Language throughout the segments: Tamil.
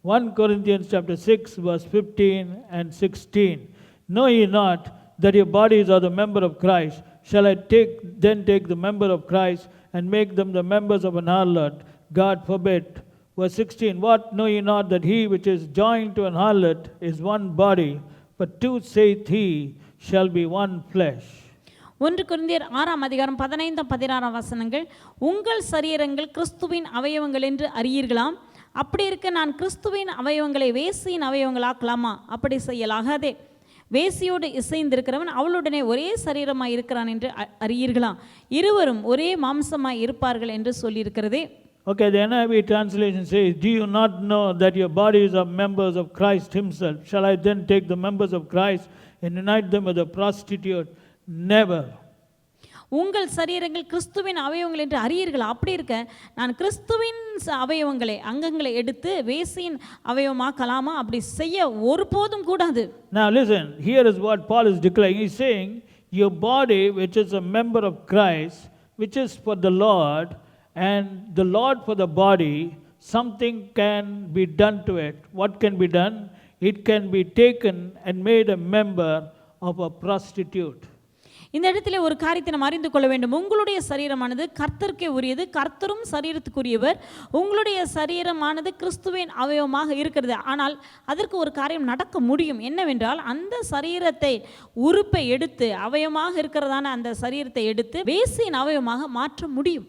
1 Corinthians chapter 6 verse 15 and 16. Know ye not that your bodies are the member of Christ? Shall I then take the member of Christ and make them the members of an harlot? God forbid. Verse 16. What, know ye not that he which is joined to an harlot is one body? But two, saith he, shall be one flesh. 1 கொரிந்தியர் 6:15-16 வசனங்கள். உங்கள் சரீரங்கள் கிறிஸ்துவின் அவயவங்கள் என்று அறியீர்களாம். அப்படி இருக்க நான் கிறிஸ்துவின் அவயவங்களை வேசியின் அவயவங்களாக்கலாமா? அப்படி செய்யலாகாதே. வேசியோடு இசைந்திருக்கிறவன் அவளுடனே ஒரே சரீரமாய் இருக்கிறான் என்று அறியீர்களாம். இருவரும் ஒரே மாம்சமாய் இருப்பார்கள் என்று சொல்லியிருக்கிறதே. Okay, the NIV translation says, do you not know that your bodies are members of Christ himself? Shall I then take the members of Christ and unite them with a prostitute? Never. உங்கள் சரீரங்கள் கிறிஸ்துவின் அவயவங்கள் என்று அறியீர்களா? அப்படி இருக்க நான் கிறிஸ்துவின் அவயவங்களை அங்கங்களை எடுத்து வேசியின் அவயவமாக்கலாமா? அப்படி செய்ய ஒருபோதும் கூடாது. Now listen, here is what Paul is declaring. He is saying, your body which is a member of Christ, which is for the Lord, and the Lord for the body, something can be done to it. What can be done? It can be taken and made a member of a prostitute. இந்த இடத்துல ஒரு காரியத்தை நாம் அறிந்து கொள்ள வேண்டும். உங்களுடைய சரீரமானது கர்த்தருக்கே உரியது, கர்த்தரும் சரீரத்துக்குரியவர். உங்களுடைய சரீரமானது கிறிஸ்துவின் அவயவமாக இருக்கிறது. ஆனால் அதற்கு ஒரு காரியம் நடக்க முடியும். என்னவென்றால் அந்த சரீரத்தை உறுப்பை எடுத்து அவயவமாக இருக்கிறதான அந்த சரீரத்தை எடுத்து வேசியின் அவயவமாக மாற்ற முடியும்.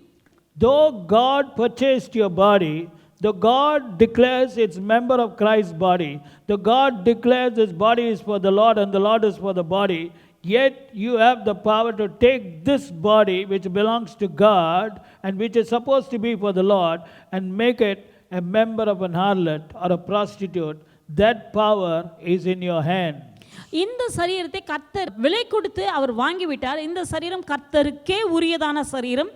Though God purchased your body, the God declares it's member of Christ's body, the God declares his body is for the Lord and the Lord is for the body, yet you have the power to take this body which belongs to God and which is supposed to be for the Lord and make it a member of an harlot or a prostitute. That power is in your hand. இந்த சரீரத்தை கர்த்தர் விலை கொடுத்து அவர் வாங்கிவிட்டார். இந்த சரீரம் கர்த்தருக்கே உரியதான சரீரம்.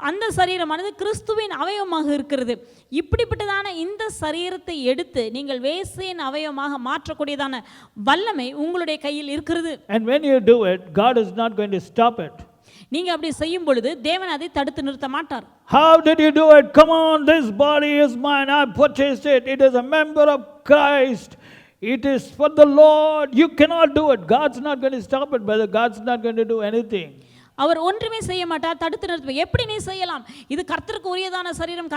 அந்த சரீரமானது கிறிஸ்துவின் அவயவமாக இருக்கிறது. இப்படிப்பட்டதான இந்த சரீரத்தை எடுத்து நீங்கள் வேசியின் அவயவமாக மாற்றக்கூடியதான வல்லமை உங்களுடைய கையில் இருக்கிறது. And when you do it, God is not going to stop it. நீங்க அப்படி செய்யும் பொழுது தேவன் அதை தடுத்து நிறுத்த மாட்டார். How did you do it? Come on, this body is mine. I purchased it. It is a member of Christ. It is for the Lord. You cannot do it. God's not going to stop it, brother. God's not going to do anything. அவர் ஒன்றுமே செய்ய மாட்டார், தடுத்து நிறுத்துவார். எப்படி நீ செய்யலாம்? இது கர்த்தருக்கு உரியதான சரீரம்,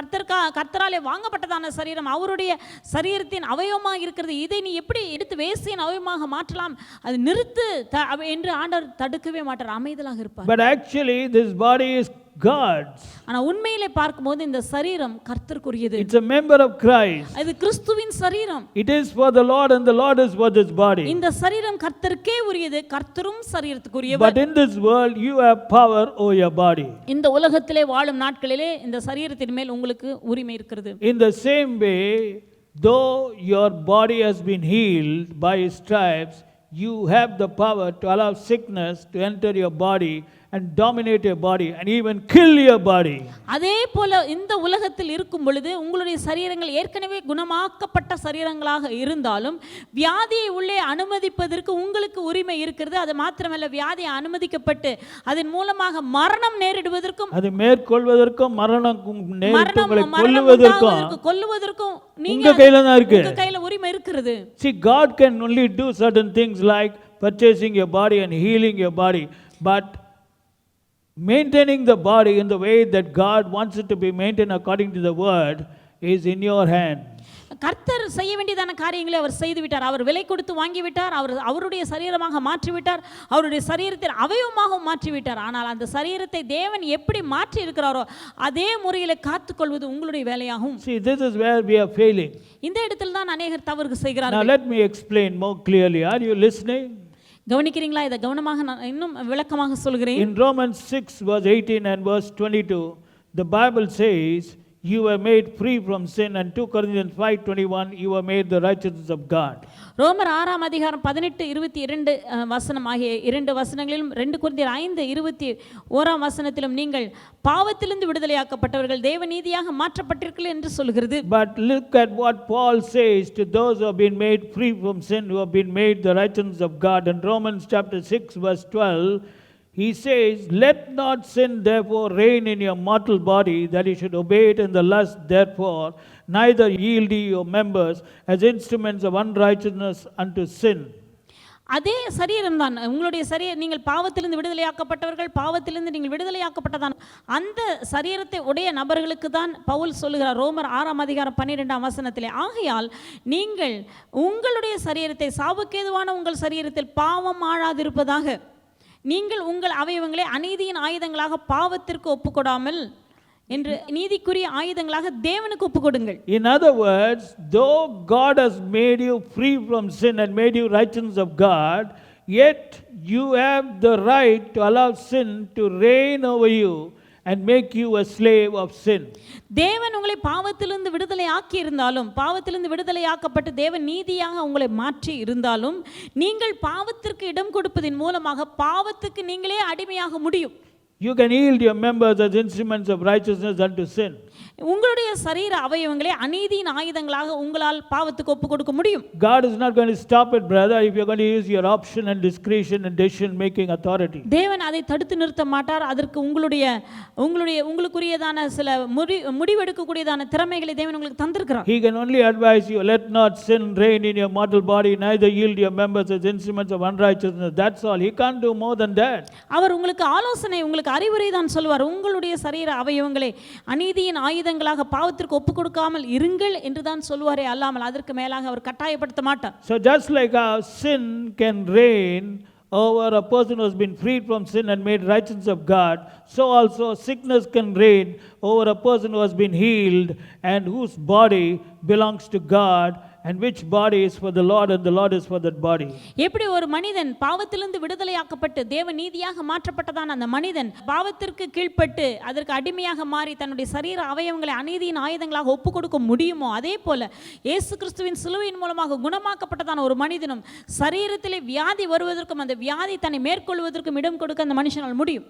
கர்த்தராலே வாங்கப்பட்டதான சரீரம், அவருடைய சரீரத்தின் அவயவமாக இருக்கிறது. இதை நீ எப்படி எடுத்து வேசியின் அவயவமாக மாற்றலாம்? அது நிறுத்து என்று ஆண்டவர் தடுக்கவே மாட்டார், அமைதலாக இருப்பார். But actually this body is God's. ஆனா உண்மையிலே பார்க்கும்போது இந்த சரீரம் கர்த்தருக்குரியது. It's a member of Christ. அது கிறிஸ்துவின் சரீரம். It is for the Lord and the Lord is for this body. இந்த சரீரம் கர்த்தருக்கே உரியது, கர்த்தரும் சரீரத்துக்குரியவர். But in this world you have power over your body. இந்த உலகத்திலே வாழும் நாட்களிலே இந்த சரீரத்தின் மேல் உங்களுக்கு உரிமை இருக்கிறது. In the same way, though your body has been healed by his stripes, you have the power to allow sickness to enter your body and dominate your body and even kill your body. அதே போல இந்த உலகத்தில் இருக்கும் பொழுது உங்களுடைய சரீரங்கள் ஏற்கனவே குணமாக்கப்பட்ட சரீரங்களாக இருந்தாலும் வியாதியை உள்ளே அனுமதிப்பதற்கு உங்களுக்கு உரிமை இருக்கிறது. அது மாத்திரமல்ல, வியாதியை அனுமதிக்கப்பட்டு அதன் மூலமாக மரணம் நேரிடுவதற்கும், அது மேற்கொள்வதற்கும், மரணம் கொல்லுவதற்கும் நீங்க கையில தான் இருக்கு. உங்க கையில உரிமை இருக்கிறது. See, God can only do certain things like purchasing your body and healing your body, but maintaining the body in the way that God wants it to be maintained according to the word is in your hand. கர்த்தர் செய்ய வேண்டியதான காரியங்களை அவர் செய்து விட்டார். அவர் விலை கொடுத்து வாங்கி விட்டார். அவருடைய சரீரமாக மாற்றி விட்டார். அவருடைய சரீரத்தின் அவயவமாக மாற்றி விட்டார். ஆனால் அந்த சரீரத்தை தேவன் எப்படி மாற்றி இருக்கிறாரோ அதே முறையில் காத்துக்கொள்வது உங்களுடைய வேலையாகும். See, this is where we are failing. இந்த இடத்தில் தான் அநேகர் தவறு செய்கிறார்கள். Now let me explain more clearly. Are you listening? கவனிக்கிறீங்களா? இதை கவனமாக நான் இன்னும் விளக்கமாக சொல்கிறேன். In Romans 6 verse 18 and verse 22, the Bible says you were made free from sin, and 2 Corinthians 5:21, you were made the righteousness of God. ரோமர் 6:18-22 வசனம் ஆகிய இரண்டு வசனங்களிலும் 2 கொரிந்தியர் 5:21 வசனத்திலும் நீங்கள் பாவத்திலிருந்து விடுதலையாக்கப்பட்டவர்கள், தேவ நீதியாக மாற்றப்பட்டீர்கள் என்று சொல்கிறது. But look at what Paul says to those who have been made free from sin, who have been made the righteousness of God. In Romans chapter 6 verse 12, he says, let not sin therefore reign in your mortal body, that you should obey it in the lust therefore. neither yield ye your members as instruments of unrighteousness unto sin. அதே சரீரம் தான் உங்களுடைய சரீரம். நீங்கள் பாவத்திலிருந்து விடுதலையாக்கப்பட்டவர்கள், பாவத்திலிருந்து நீங்கள் விடுதலையாக்கப்பட்டதான் அந்த சரீரத்தை உடைய நபர்களுக்கு தான் பவுல் சொல்லுகிறார் ரோமர் 6:12 ஆகையால் நீங்கள் உங்களுடைய சரீரத்தை, சாவுக்கேதுவான உங்கள் சரீரத்தில் பாவம் ஆழாதிருப்பதாக நீங்கள் உங்கள் அவயவங்களை அநீதியின் ஆயுதங்களாக பாவத்திற்கு ஒப்புக்கொடாமல் என்று நீதிக்குரிய ஆயுதங்களாக தேவனுக்கு ஒப்புக்கொடுங்கள். In other words, though God has made you free from sin and made you righteousness of God, yet you have the right to allow sin to reign over you and make you a slave of sin. தேவன் உங்களை பாவத்திலிருந்து விடுதலை ஆக்கி இருந்தாலும், பாவத்திலிருந்து விடுதலையாக்கப்பட்டு தேவன் நீதியாக உங்களை மாற்றி இருந்தாலும், நீங்கள் பாவத்திற்கு இடம் கொடுப்பதின் மூலமாக பாவத்துக்கு நீங்களே அடிமையாக முடியும். You can yield your members as instruments of righteousness unto sin. உங்களுடைய சரீர அவயவங்களை அநீதியின் ஆயுதங்களாக உங்களால் பாவத்துக்கு ஒப்பு கொடுக்க முடியும். God is not going to stop it, brother, if you're going to use your option and discretion and decision making authority. தேவன் அதை தடுத்து நிறுத்த மாட்டார். அதற்கு உங்களுக்குரியதான சில முடிவெடுக்கக்கூடியதான திறமைகளை தேவன் உங்களுக்கு தந்திருக்கிறார். He can only advise you, let not sin reign in your mortal body, neither yield your members as instruments of unrighteousness. That's all. He can't do more than that. அவர் உங்களுக்கு ஆலோசனை, உங்களுக்கு அறிவுரை தான் சொல்வார். உங்களுடைய சரீர அவயவங்களை அநீதியின் ஆயுதங்களாக பாவத்திற்கு ஒப்பு கொடுக்காமல் இருங்கள் என்று தான் சொல்வாரே அல்லாமல் அதற்கு மேலாக அவர் கட்டாயப்படுத்த மாட்டார். So just like our sin can reign over a person who has been freed from sin and made righteousness of God, so also sickness can reign over a person who has been healed and whose body belongs to God, and which body is for the Lord and the Lord is for that body. எப்படி ஒரு மனிதன் பாவத்திலிருந்து விடுதலையாக்கப்பட்டு தேவ நீதியாக மாற்றப்பட்டதான் அந்த மனிதன் பாவத்திற்கு கீழ்ப்பட்டு அதற்கு அடிமையாக மாறி தன்னுடைய சரீர அவயவங்களை அநீதியின் ஆயுதங்களாக ஒப்பு கொடுக்க முடியுமோ, அதே போல இயேசு கிறிஸ்துவின் சிலுவையின் மூலமாக குணமாக்கப்பட்டதான ஒரு மனிதனும் சரீரத்திலே வியாதி வருவதற்கும் அந்த வியாதி தன்னை மேற்கொள்வதற்கும் இடம் கொடுக்க அந்த மனுஷனால் முடியும்.